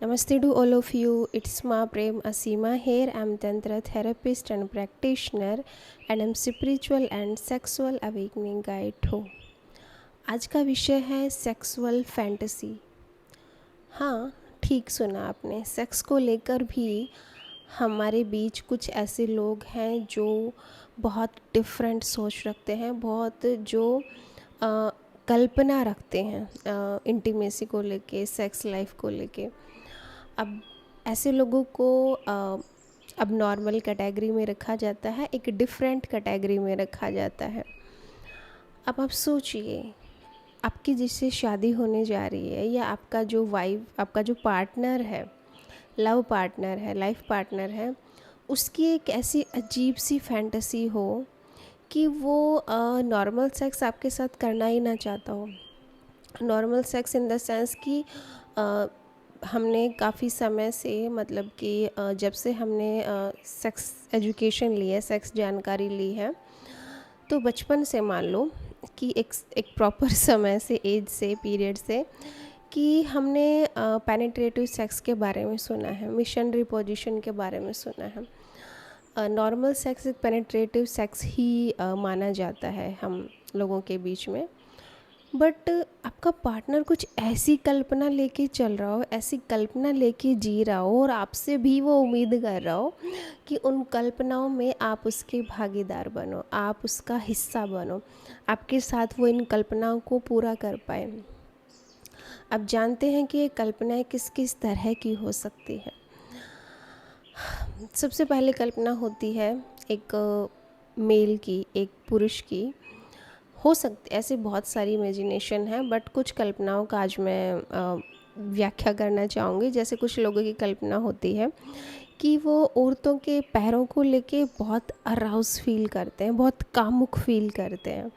Namaste to all of you. It's Ma Prem Asima here. I'm Tantra therapist and practitioner and I'm spiritual and sexual awakening guide too. आज का विषय है sexual fantasy. हाँ, ठीक सुना आपने। Sex को लेकर भी हमारे बीच कुछ ऐसे लोग हैं जो बहुत डिफरेंट सोच रखते हैं, बहुत जो कल्पना रखते हैं इंटीमेसी को लेके, सेक्स लाइफ को लेके। अब ऐसे लोगों को अब नॉर्मल कैटेगरी में रखा जाता है, एक डिफरेंट कैटेगरी में रखा जाता है। अब आप सोचिए, आपकी जिससे शादी होने जा रही है या आपका जो आपका जो पार्टनर है, लव पार्टनर है, लाइफ पार्टनर है, उसकी एक ऐसी अजीब सी फैंटेसी हो कि वो नॉर्मल सेक्स आपके साथ करना ही ना चाहता हो। Normal sex in the sense कि हमने काफ़ी समय से, मतलब कि जब से हमने सेक्स एजुकेशन ली है, सेक्स जानकारी ली है, तो बचपन से मान लो कि एक प्रॉपर समय से, एज से, पीरियड से, कि हमने पेनिट्रेटिव सेक्स के बारे में सुना है, मिशनरी पोजीशन के बारे में सुना है। नॉर्मल सेक्स एक पेनिट्रेटिव सेक्स ही माना जाता है हम लोगों के बीच में। बट आपका पार्टनर कुछ ऐसी कल्पना लेके चल रहा हो, ऐसी कल्पना लेके जी रहा हो और आपसे भी वो उम्मीद कर रहा हो कि उन कल्पनाओं में आप उसके भागीदार बनो, आप उसका हिस्सा बनो, आपके साथ वो इन कल्पनाओं को पूरा कर पाए। अब जानते हैं कि ये कल्पनाएं किस किस तरह की हो सकती है। सबसे पहले कल्पना होती है एक मेल की, एक पुरुष की। हो सकती ऐसे बहुत सारी इमेजिनेशन है, बट कुछ कल्पनाओं का आज मैं व्याख्या करना चाहूँगी। जैसे कुछ लोगों की कल्पना होती है कि वो औरतों के पैरों को लेके बहुत अराउज फील करते हैं, बहुत कामुक फील करते हैं।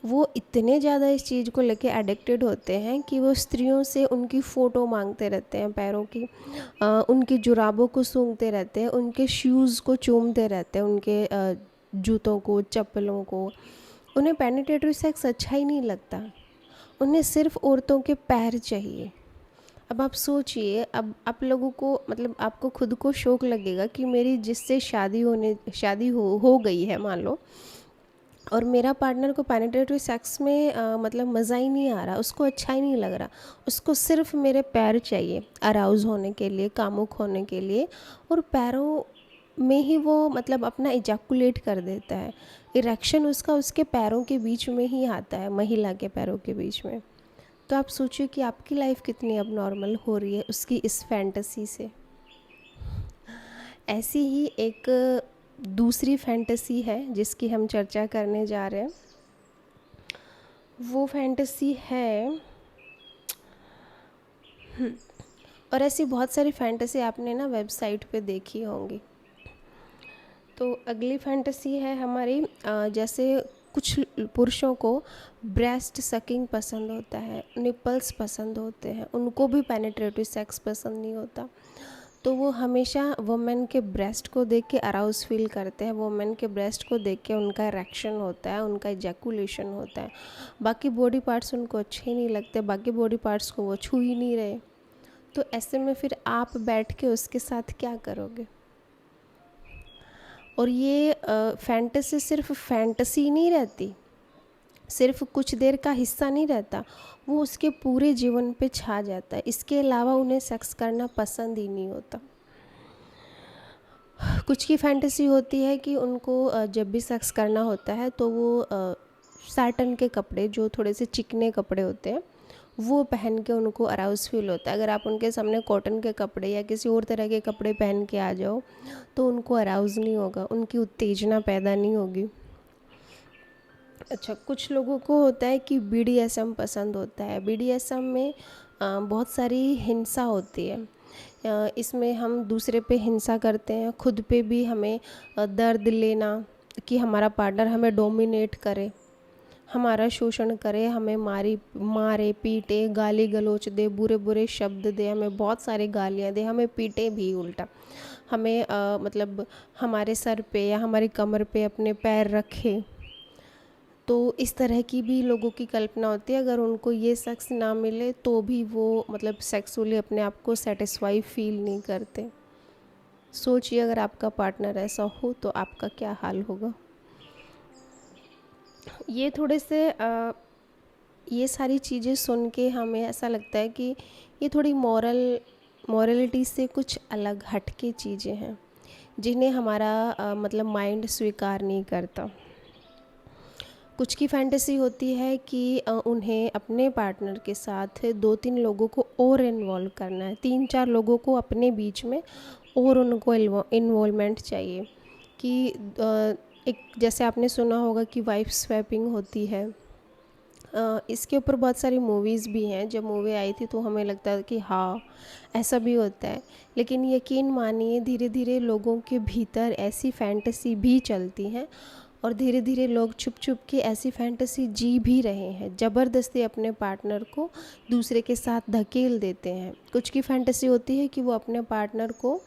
वो इतने ज़्यादा इस चीज़ को लेके एडिक्टेड होते हैं कि वो स्त्रियों से उनकी फ़ोटो मांगते रहते हैं, पैरों की, उनकी जुराबों को सूंघते रहते हैं, उनके शूज़ को चूमते रहते हैं, उनके जूतों को, चप्पलों को। उन्हें पेनिट्रेटिव सेक्स अच्छा ही नहीं लगता, उन्हें सिर्फ औरतों के पैर चाहिए। अब आप सोचिए, अब आप लोगों को, मतलब आपको खुद को शौक लगेगा कि मेरी जिससे शादी हो गई है मान लो, और मेरा पार्टनर को पेनिट्रेटिव सेक्स में मतलब मज़ा ही नहीं आ रहा, उसको अच्छा ही नहीं लग रहा, उसको सिर्फ मेरे पैर चाहिए अराउज़ होने के लिए, कामुक होने के लिए, और पैरों में ही वो मतलब अपना इजैकुलेट कर देता है। इरेक्शन उसका उसके पैरों के बीच में ही आता है, महिला के पैरों के बीच में। तो आप सोचिए कि आपकी लाइफ कितनी अब नॉर्मल हो रही है उसकी इस फैंटेसी से। ऐसी ही एक दूसरी फैंटेसी है जिसकी हम चर्चा करने जा रहे हैं। वो फैंटेसी है और ऐसी बहुत सारी फैंटेसी आपने ना वेबसाइट पे देखी होंगी। तो अगली फैंटेसी है हमारी, जैसे कुछ पुरुषों को ब्रेस्ट सकिंग पसंद होता है, निपल्स पसंद होते हैं, उनको भी पेनिट्रेटिव सेक्स पसंद नहीं होता। तो वो हमेशा वुमेन के ब्रेस्ट को देख के अराउज फील करते हैं, वुमेन के ब्रेस्ट को देख के उनका इरेक्शन होता है, उनका इजैकुलेशन होता है। बाकी बॉडी पार्ट्स उनको अच्छे ही नहीं लगते, बाकी बॉडी पार्ट्स को वो छू ही नहीं रहे। तो ऐसे में फिर आप बैठ के उसके साथ क्या करोगे? और ये फैंटेसी सिर्फ फैंटेसी नहीं रहती, सिर्फ कुछ देर का हिस्सा नहीं रहता, वो उसके पूरे जीवन पे छा जाता है। इसके अलावा उन्हें सेक्स करना पसंद ही नहीं होता। कुछ की फैंटेसी होती है कि उनको जब भी सेक्स करना होता है तो वो सैटन के कपड़े, जो थोड़े से चिकने कपड़े होते हैं, वो पहन के उनको अराउज फील होता है। अगर आप उनके सामने कॉटन के कपड़े या किसी और तरह के कपड़े पहन के आ जाओ तो उनको अराउज नहीं होगा, उनकी उत्तेजना पैदा नहीं होगी। अच्छा, कुछ लोगों को होता है कि BDSM पसंद होता है। BDSM में बहुत सारी हिंसा होती है। इसमें हम दूसरे पे हिंसा करते हैं, खुद पे भी हमें दर्द लेना कि हमारा पार्टनर हमें डोमिनेट करे, हमारा शोषण करे, हमें मारे पीटे, गाली गलौच दे, बुरे बुरे शब्द दे, हमें बहुत सारी गालियाँ दे, हमें पीटे भी उल्टा, हमें मतलब हमारे सर पे या हमारी कमर पे अपने पैर रखे। तो इस तरह की भी लोगों की कल्पना होती है, अगर उनको ये शख्स ना मिले तो भी वो मतलब सेक्सुअली अपने आप को सेटिस्फाई फील नहीं करते। सोचिए अगर आपका पार्टनर ऐसा हो तो आपका क्या हाल होगा। ये थोड़े से ये सारी चीज़ें सुन के हमें ऐसा लगता है कि ये थोड़ी मॉरलिटी से कुछ अलग हटके चीज़ें हैं जिन्हें हमारा मतलब माइंड स्वीकार नहीं करता। कुछ की फैंटेसी होती है कि उन्हें अपने पार्टनर के साथ 2-3 लोगों को और इन्वॉल्व करना है, 3-4 लोगों को अपने बीच में और उनको इन्वॉल्वमेंट चाहिए कि एक जैसे आपने सुना होगा कि वाइफ स्वैपिंग होती है। इसके ऊपर बहुत सारी मूवीज़ भी हैं। जब मूवी आई थी तो हमें लगता है कि हाँ ऐसा भी होता है, लेकिन यकीन मानिए धीरे धीरे लोगों के भीतर ऐसी फैंटेसी भी चलती हैं और धीरे धीरे लोग छुप छुप के ऐसी फैंटेसी जी भी रहे हैं, ज़बरदस्ती अपने पार्टनर को दूसरे के साथ धकेल देते हैं। कुछ की फैंटेसी होती है कि वो अपने पार्टनर को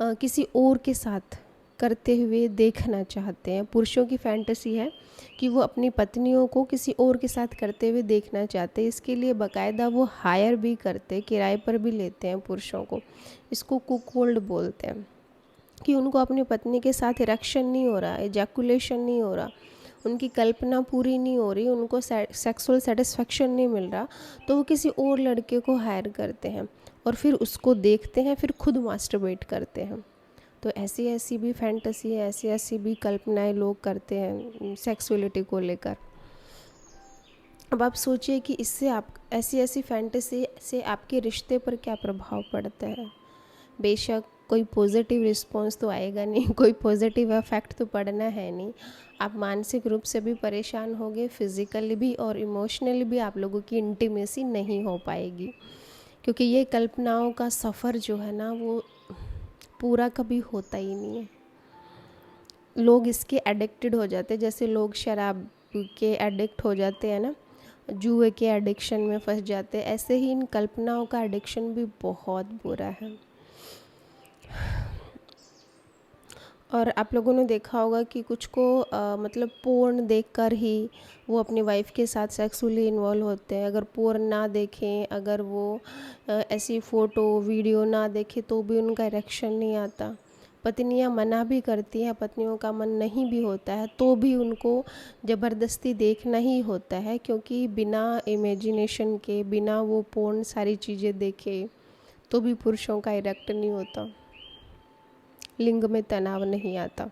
किसी और के साथ करते हुए देखना चाहते हैं। पुरुषों की फैंटेसी है कि वो अपनी पत्नियों को किसी और के साथ करते हुए देखना चाहते हैं। इसके लिए बाकायदा वो हायर भी करते, किराए पर भी लेते हैं पुरुषों को। इसको कुकहोल्ड बोलते हैं कि उनको अपनी पत्नी के साथ इरेक्शन नहीं हो रहा, एजैकुलेशन नहीं हो रहा, उनकी कल्पना पूरी नहीं हो रही, उनको सेक्सुअल सेटिस्फेक्शन नहीं मिल रहा, तो वो किसी और लड़के को हायर करते हैं और फिर उसको देखते हैं, फिर खुद मास्टरबेट करते हैं। तो ऐसी ऐसी भी फैंटेसी है, ऐसी ऐसी भी कल्पनाएं लोग करते हैं सेक्सुअलिटी को लेकर। अब आप सोचिए कि इससे आप ऐसी ऐसी फैंटेसी से आपके रिश्ते पर क्या प्रभाव पड़ता है। बेशक कोई पॉजिटिव रिस्पॉन्स तो आएगा नहीं, कोई पॉजिटिव इफेक्ट तो पड़ना है नहीं। आप मानसिक रूप से भी परेशान होगे, फिज़िकली भी और इमोशनली भी आप लोगों की इंटीमेसी नहीं हो पाएगी, क्योंकि ये कल्पनाओं का सफ़र जो है ना वो पूरा कभी होता ही नहीं है। लोग इसके एडिक्टेड हो जाते हैं, जैसे लोग शराब के एडिक्ट हो जाते हैं ना, जुए के एडिक्शन में फंस जाते हैं, ऐसे ही इन कल्पनाओं का एडिक्शन भी बहुत बुरा है। और आप लोगों ने देखा होगा कि कुछ को मतलब पोर्न देखकर ही वो अपनी वाइफ के साथ सेक्सुअली इन्वॉल्व होते हैं। अगर पोर्न ना देखें, अगर वो ऐसी फ़ोटो वीडियो ना देखें तो भी उनका इरेक्शन नहीं आता। पत्नियां मना भी करती हैं, पत्नियों का मन नहीं भी होता है तो भी उनको ज़बरदस्ती देखना ही होता है, क्योंकि बिना इमेजिनेशन के, बिना वो पोर्न सारी चीज़ें देखे तो भी पुरुषों का इरेक्ट नहीं होता, लिंग में तनाव नहीं आता।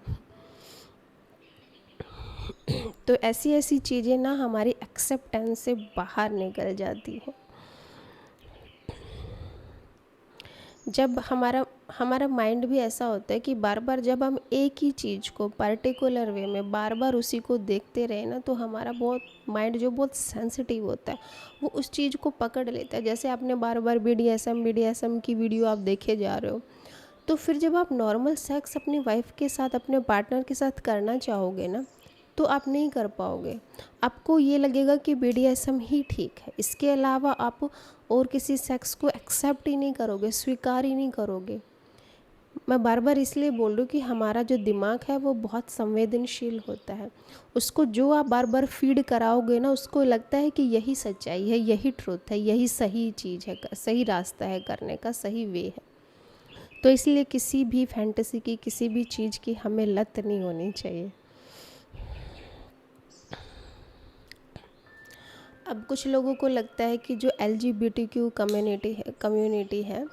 तो ऐसी ऐसी चीज़ें ना हमारी एक्सेप्टेंस से बाहर निकल जाती हैं। जब हमारा माइंड भी ऐसा होता है कि बार बार जब हम एक ही चीज़ को पर्टिकुलर वे में बार बार उसी को देखते रहे ना, तो हमारा बहुत माइंड जो बहुत सेंसिटिव होता है वो उस चीज़ को पकड़ लेता है। जैसे आपने बार बार BDSM की वीडियो आप देखे जा रहे हो, तो फिर जब आप नॉर्मल सेक्स अपनी वाइफ के साथ, अपने पार्टनर के साथ करना चाहोगे ना, तो आप नहीं कर पाओगे। आपको ये लगेगा कि BDSM ही ठीक है, इसके अलावा आप और किसी सेक्स को एक्सेप्ट ही नहीं करोगे, स्वीकार ही नहीं करोगे। मैं बार बार इसलिए बोल रही हूँ कि हमारा जो दिमाग है वो बहुत संवेदनशील होता है। उसको जो आप बार बार फीड कराओगे ना, उसको लगता है कि यही सच्चाई है, यही ट्रुथ है, यही सही चीज़ है, सही रास्ता है करने का, सही वे है। तो इसलिए किसी भी फैंटेसी की, किसी भी चीज़ की हमें लत नहीं होनी चाहिए। अब कुछ लोगों को लगता है कि जो LGBTQ कम्युनिटी है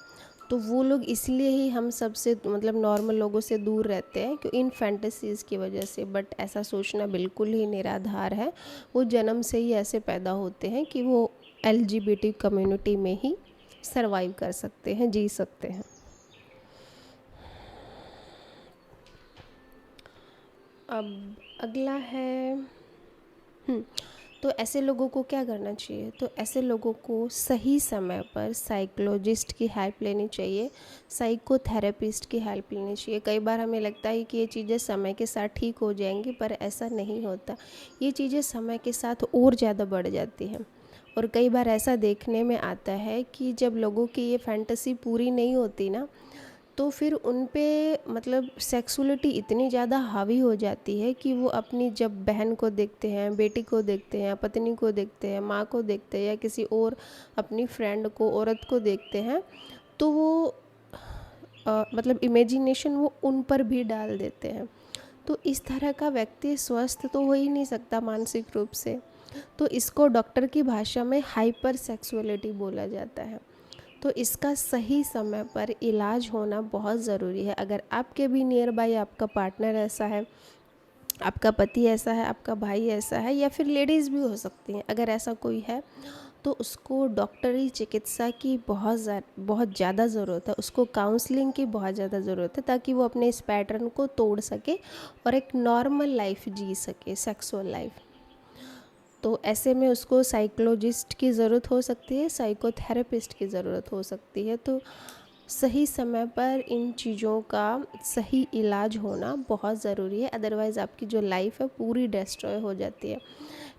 तो वो लोग इसलिए ही हम सबसे मतलब नॉर्मल लोगों से दूर रहते हैं कि इन फैंटेसीज़ की वजह से। बट ऐसा सोचना बिल्कुल ही निराधार है। वो जन्म से ही ऐसे पैदा होते हैं कि वो LGBT कम्युनिटी में ही सरवाइव कर सकते हैं, जी सकते हैं। अब अगला है तो ऐसे लोगों को क्या करना चाहिए। तो ऐसे लोगों को सही समय पर साइकोलॉजिस्ट की हेल्प लेनी चाहिए, साइकोथेरेपिस्ट की हेल्प लेनी चाहिए। कई बार हमें लगता है कि ये चीज़ें समय के साथ ठीक हो जाएंगी, पर ऐसा नहीं होता। ये चीज़ें समय के साथ और ज़्यादा बढ़ जाती हैं। और कई बार ऐसा देखने में आता है कि जब लोगों की ये फैंटेसी पूरी नहीं होती ना, तो फिर उन पे मतलब सेक्सुअलिटी इतनी ज़्यादा हावी हो जाती है कि वो अपनी जब बहन को देखते हैं, बेटी को देखते हैं, पत्नी को देखते हैं, माँ को देखते हैं या किसी और अपनी फ्रेंड को, औरत को देखते हैं, तो वो मतलब इमेजिनेशन वो उन पर भी डाल देते हैं। तो इस तरह का व्यक्ति स्वस्थ तो हो ही नहीं सकता मानसिक रूप से। तो इसको डॉक्टर की भाषा में हाइपर सेक्सुअलिटी बोला जाता है। तो इसका सही समय पर इलाज होना बहुत ज़रूरी है। अगर आपके भी नियर बाय आपका पार्टनर ऐसा है, आपका पति ऐसा है, आपका भाई ऐसा है, या फिर लेडीज़ भी हो सकती हैं, अगर ऐसा कोई है तो उसको डॉक्टरी चिकित्सा की बहुत ज़्यादा ज़रूरत है। उसको काउंसलिंग की बहुत ज़्यादा ज़रूरत है, ताकि वो अपने इस पैटर्न को तोड़ सके और एक नॉर्मल लाइफ जी सके, सेक्सुअल लाइफ। तो ऐसे में उसको साइकोलॉजिस्ट की ज़रूरत हो सकती है, साइकोथेरेपिस्ट की ज़रूरत हो सकती है। तो सही समय पर इन चीज़ों का सही इलाज होना बहुत ज़रूरी है, अदरवाइज़ आपकी जो लाइफ है पूरी डिस्ट्रॉय हो जाती है।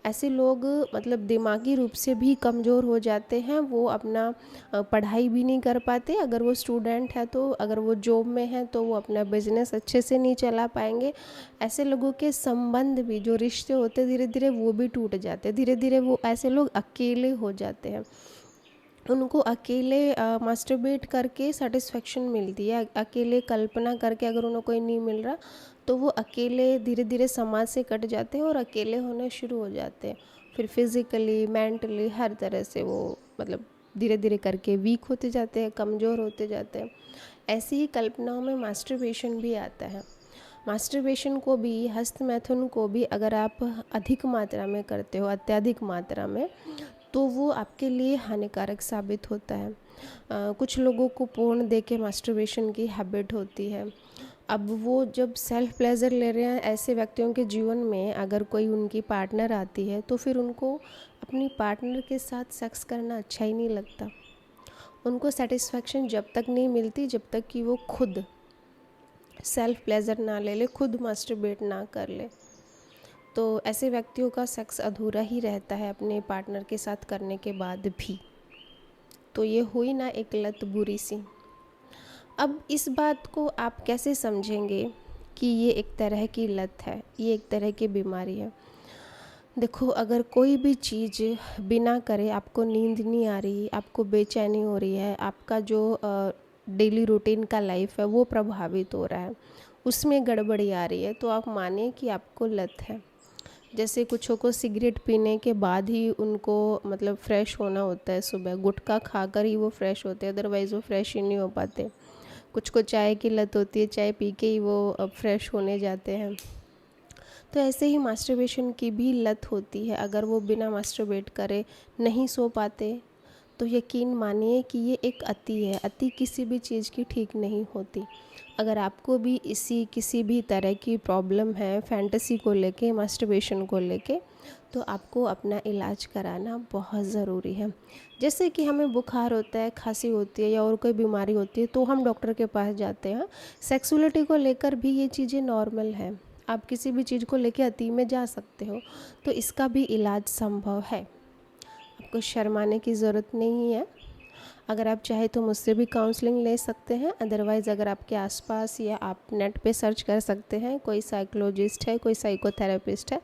ऐसे लोग मतलब दिमागी रूप से भी कमज़ोर हो जाते हैं, वो अपना पढ़ाई भी नहीं कर पाते, अगर वो स्टूडेंट है तो, अगर वो जॉब में है तो वो अपना बिजनेस अच्छे से नहीं चला पाएंगे। ऐसे लोगों के संबंध भी, जो रिश्ते होते धीरे धीरे वो भी टूट जाते हैं, धीरे धीरे वो ऐसे लोग अकेले हो जाते हैं। उनको अकेले मास्टरबेट करके सेटिस्फेक्शन मिलती है, अकेले कल्पना करके अगर उन्हें कोई नहीं मिल रहा तो वो अकेले धीरे धीरे समाज से कट जाते हैं और अकेले होने शुरू हो जाते हैं। फिर फिज़िकली, मेंटली, हर तरह से वो मतलब धीरे धीरे करके वीक होते जाते हैं, कमज़ोर होते जाते हैं। ऐसी ही कल्पनाओं में मास्टरबेशन भी आता है। मास्टरबेशन को भी, हस्त मैथुन को भी अगर आप अधिक मात्रा में करते हो, अत्यधिक मात्रा में, तो वो आपके लिए हानिकारक साबित होता है। कुछ लोगों को पोर्न देख के मास्टरबेशन की हैबिट होती है। अब वो जब सेल्फ प्लेजर ले रहे हैं, ऐसे व्यक्तियों के जीवन में अगर कोई उनकी पार्टनर आती है तो फिर उनको अपनी पार्टनर के साथ सेक्स करना अच्छा ही नहीं लगता। उनको सेटिस्फेक्शन जब तक नहीं मिलती जब तक कि वो खुद सेल्फ प्लेजर ना ले ले, खुद मास्टरबेट ना कर ले। तो ऐसे व्यक्तियों का सेक्स अधूरा ही रहता है अपने पार्टनर के साथ करने के बाद भी। तो ये हुई ना एक लत बुरी सी। अब इस बात को आप कैसे समझेंगे कि ये एक तरह की लत है, ये एक तरह की बीमारी है। देखो, अगर कोई भी चीज़ बिना करे आपको नींद नहीं आ रही, आपको बेचैनी हो रही है, आपका जो डेली रूटीन का लाइफ है वो प्रभावित हो रहा है, उसमें गड़बड़ी आ रही है, तो आप मानिए कि आपको लत है। जैसे कुछों को सिगरेट पीने के बाद ही उनको मतलब फ़्रेश होना होता है, सुबह गुटखा खाकर ही वो फ़्रेश होते हैं, अदरवाइज़ वो फ़्रेश ही नहीं हो पाते। कुछ को चाय की लत होती है, चाय पी के ही वो अब फ़्रेश होने जाते हैं। तो ऐसे ही मास्टरबेशन की भी लत होती है। अगर वो बिना मास्टरबेट करे नहीं सो पाते तो यकीन मानिए कि ये एक अति है। अति किसी भी चीज़ की ठीक नहीं होती। अगर आपको भी किसी भी तरह की प्रॉब्लम है फैंटेसी को लेके, मास्टरबेशन को लेके, तो आपको अपना इलाज कराना बहुत ज़रूरी है। जैसे कि हमें बुखार होता है, खांसी होती है या और कोई बीमारी होती है तो हम डॉक्टर के पास जाते हैं। सेक्सुअलिटी को लेकर भी ये चीज़ें नॉर्मल हैं। आप किसी भी चीज़ को लेके अति में जा सकते हो, तो इसका भी इलाज संभव है। आपको शर्माने की ज़रूरत नहीं है। अगर आप चाहे तो मुझसे भी काउंसलिंग ले सकते हैं, अदरवाइज़ अगर आपके आसपास या आप नेट पे सर्च कर सकते हैं, कोई साइकोलॉजिस्ट है, कोई साइकोथेरेपिस्ट है,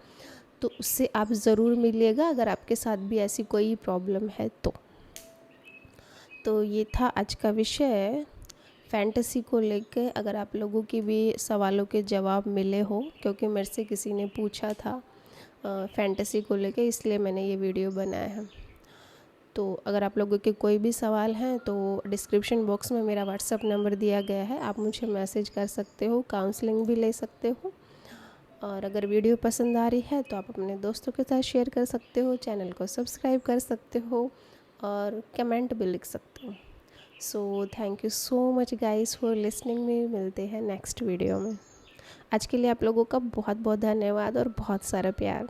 तो उससे आप ज़रूर मिलिएगा अगर आपके साथ भी ऐसी कोई प्रॉब्लम है तो ये था आज का विषय फैंटेसी को लेके। अगर आप लोगों की भी सवालों के जवाब मिले हो, क्योंकि मेरे से किसी ने पूछा था फैंटेसी को लेके, इसलिए मैंने ये वीडियो बनाया है। तो अगर आप लोगों के कोई भी सवाल हैं तो डिस्क्रिप्शन बॉक्स में मेरा व्हाट्सअप नंबर दिया गया है, आप मुझे मैसेज कर सकते हो, काउंसलिंग भी ले सकते हो। और अगर वीडियो पसंद आ रही है तो आप अपने दोस्तों के साथ शेयर कर सकते हो, चैनल को सब्सक्राइब कर सकते हो और कमेंट भी लिख सकते हो। So thank you so much guys for listening me. मिलते हैं नेक्स्ट वीडियो में। आज के लिए आप लोगों का बहुत बहुत धन्यवाद और बहुत सारा प्यार।